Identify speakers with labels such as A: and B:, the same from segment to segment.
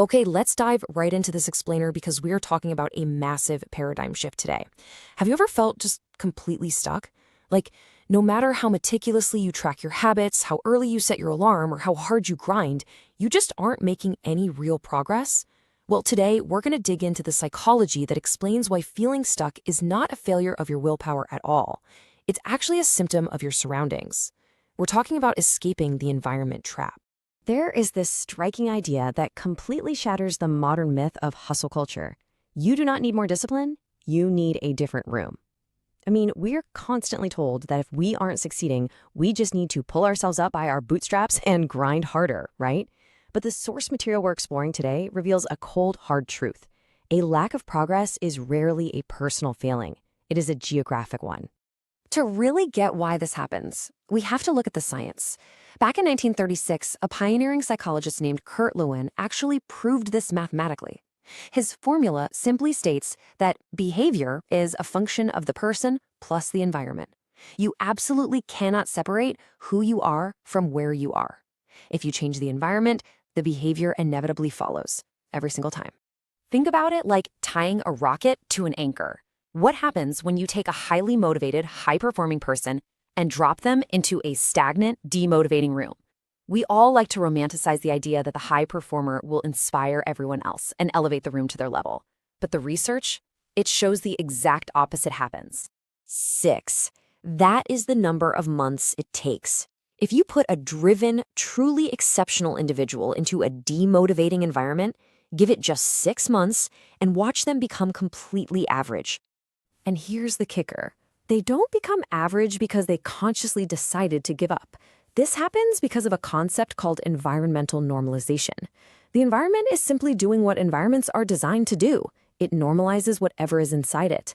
A: Okay, let's dive right into this explainer because we are talking about a massive paradigm shift today. Have you ever felt just completely stuck? Like, no matter how meticulously you track your habits, how early you set your alarm, or how hard you grind, you just aren't making any real progress? Well, today we're going to dig into the psychology that explains why feeling stuck is not a failure of your willpower at all. It's actually a symptom of your surroundings. We're talking about escaping the environment trap.
B: There is this striking idea that completely shatters the modern myth of hustle culture. You do not need more discipline, you need a different room. I mean, we're constantly told that if we aren't succeeding, we just need to pull ourselves up by our bootstraps and grind harder, right? But the source material we're exploring today reveals a cold, hard truth. A lack of progress is rarely a personal failing. It is a geographic one.
A: To really get why this happens, we have to look at the science. Back in 1936, a pioneering psychologist named Kurt Lewin actually proved this mathematically. His formula simply states that behavior is a function of the person plus the environment. You absolutely cannot separate who you are from where you are. If you change the environment, the behavior inevitably follows, every single time. Think about it like tying a rocket to an anchor. What happens when you take a highly motivated, high-performing person and drop them into a stagnant, demotivating room? We all like to romanticize the idea that the high performer will inspire everyone else and elevate the room to their level. But the research, it shows the exact opposite happens. 6. That is the number of months it takes. If you put a driven, truly exceptional individual into a demotivating environment, give it just 6 months and watch them become completely average. And here's the kicker. They don't become average because they consciously decided to give up. This happens because of a concept called environmental normalization. The environment is simply doing what environments are designed to do. It normalizes whatever is inside it.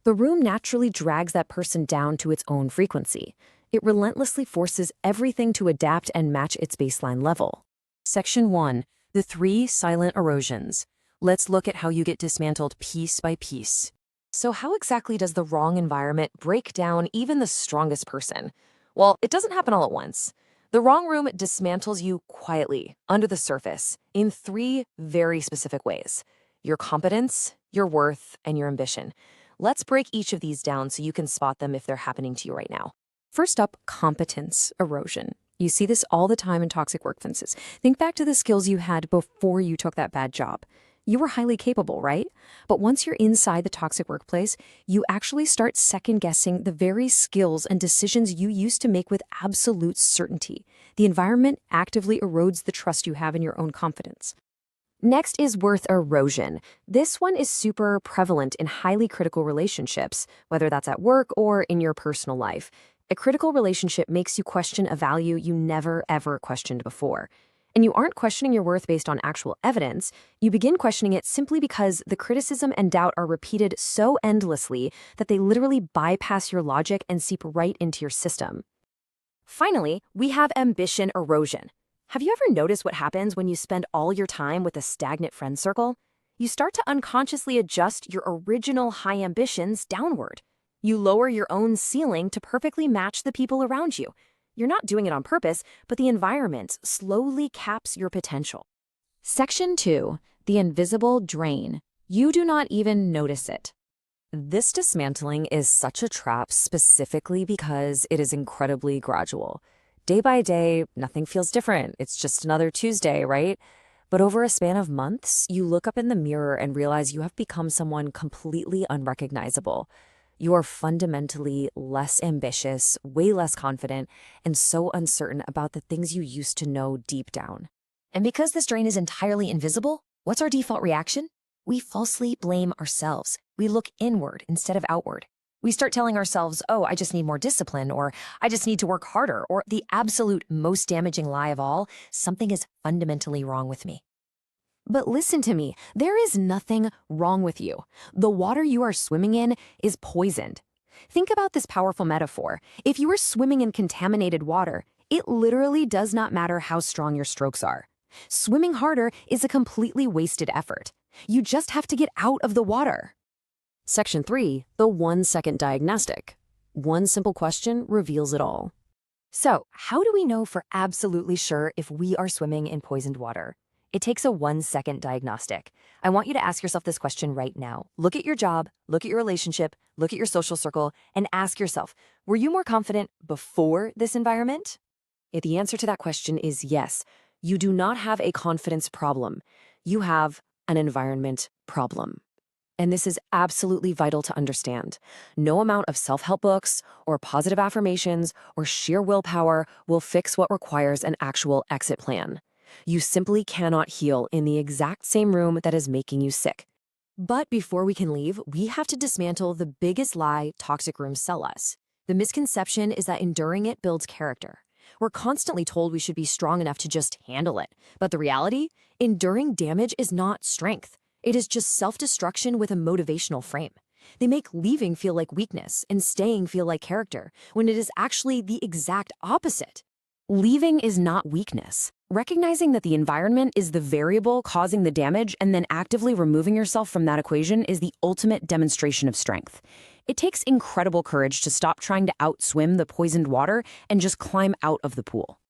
A: The room naturally drags that person down to its own frequency. It relentlessly forces everything to adapt and match its baseline level. Section 1. The Three Silent Erosions. Let's look at how you get dismantled piece by piece. So how exactly does the wrong environment break down even the strongest person? Well, it doesn't happen all at once. The wrong room dismantles you quietly, under the surface, in 3 very specific ways: your competence, your worth, and your ambition. Let's break each of these down so you can spot them if they're happening to you right now. First up, competence erosion. You see this all the time in toxic workplaces. Think back to the skills you had before you took that bad job. You were highly capable, right? But once you're inside the toxic workplace, you actually start second-guessing the very skills and decisions you used to make with absolute certainty. The environment actively erodes the trust you have in your own confidence. Next is worth erosion. This one is super prevalent in highly critical relationships, whether that's at work or in your personal life. A critical relationship makes you question a value you never, ever questioned before. And you aren't questioning your worth based on actual evidence. You begin questioning it simply because the criticism and doubt are repeated so endlessly that they literally bypass your logic and seep right into your system. Finally, we have ambition erosion. Have you ever noticed what happens when you spend all your time with a stagnant friend circle? You start to unconsciously adjust your original high ambitions downward. You lower your own ceiling to perfectly match the people around you. You're not doing it on purpose, but the environment slowly caps your potential. Section 2. The invisible drain. You do not even notice it. This dismantling is such a trap specifically because it is incredibly gradual. Day by day, nothing feels different. It's just another Tuesday, right? But over a span of months, you look up in the mirror and realize you have become someone completely unrecognizable. You are fundamentally less ambitious, way less confident, and so uncertain about the things you used to know deep down. And because this drain is entirely invisible, what's our default reaction? We falsely blame ourselves. We look inward instead of outward. We start telling ourselves, oh, I just need more discipline, or I just need to work harder, or the absolute most damaging lie of all, something is fundamentally wrong with me. But listen to me, there is nothing wrong with you. The water you are swimming in is poisoned. Think about this powerful metaphor. If you are swimming in contaminated water, it literally does not matter how strong your strokes are. Swimming harder is a completely wasted effort. You just have to get out of the water. Section 3, the 1-second diagnostic. One simple question reveals it all. So, how do we know for absolutely sure if we are swimming in poisoned water?
C: It takes a 1-second diagnostic. I want you to ask yourself this question right now. Look at your job, look at your relationship, look at your social circle, and ask yourself, were you more confident before this environment?
A: If the answer to that question is yes, you do not have a confidence problem. You have an environment problem. And this is absolutely vital to understand. No amount of self-help books or positive affirmations or sheer willpower will fix what requires an actual exit plan. You simply cannot heal in the exact same room that is making you sick. But before we can leave, we have to dismantle the biggest lie toxic rooms sell us. The misconception is that enduring it builds character. We're constantly told we should be strong enough to just handle it. But the reality? Enduring damage is not strength. It is just self-destruction with a motivational frame. They make leaving feel like weakness and staying feel like character, when it is actually the exact opposite. Leaving is not weakness. Recognizing that the environment is the variable causing the damage and then actively removing yourself from that equation is the ultimate demonstration of strength. It takes incredible courage to stop trying to outswim the poisoned water and just climb out of the pool.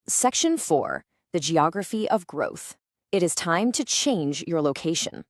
A: Section 4. The geography of growth. It is time to change your location.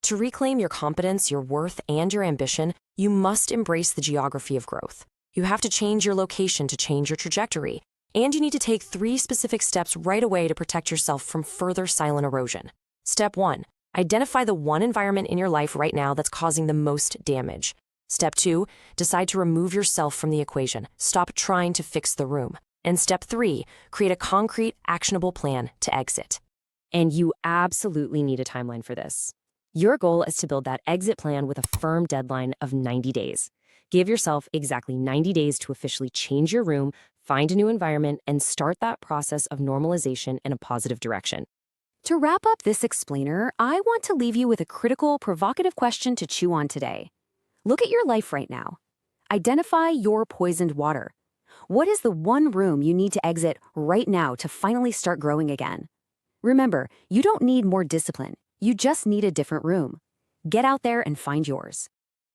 A: To reclaim your competence, your worth, and your ambition, you must embrace the geography of growth. You have to change your location to change your trajectory, and you need to take 3 specific steps right away to protect yourself from further silent erosion. Step 1. Identify the one environment in your life right now that's causing the most damage. Step 2. Decide to remove yourself from the equation. Stop trying to fix the room. And Step 3. Create a concrete, actionable plan to exit. And you absolutely need a timeline for this. Your goal is to build that exit plan with a firm deadline of 90 days. Give yourself exactly 90 days to officially change your room, find a new environment, and start that process of normalization in a positive direction. To wrap up this explainer, I want to leave you with a critical, provocative question to chew on today. Look at your life right now. Identify your poisoned water. What is the one room you need to exit right now to finally start growing again? Remember, you don't need more discipline. You just need a different room. Get out there and find yours.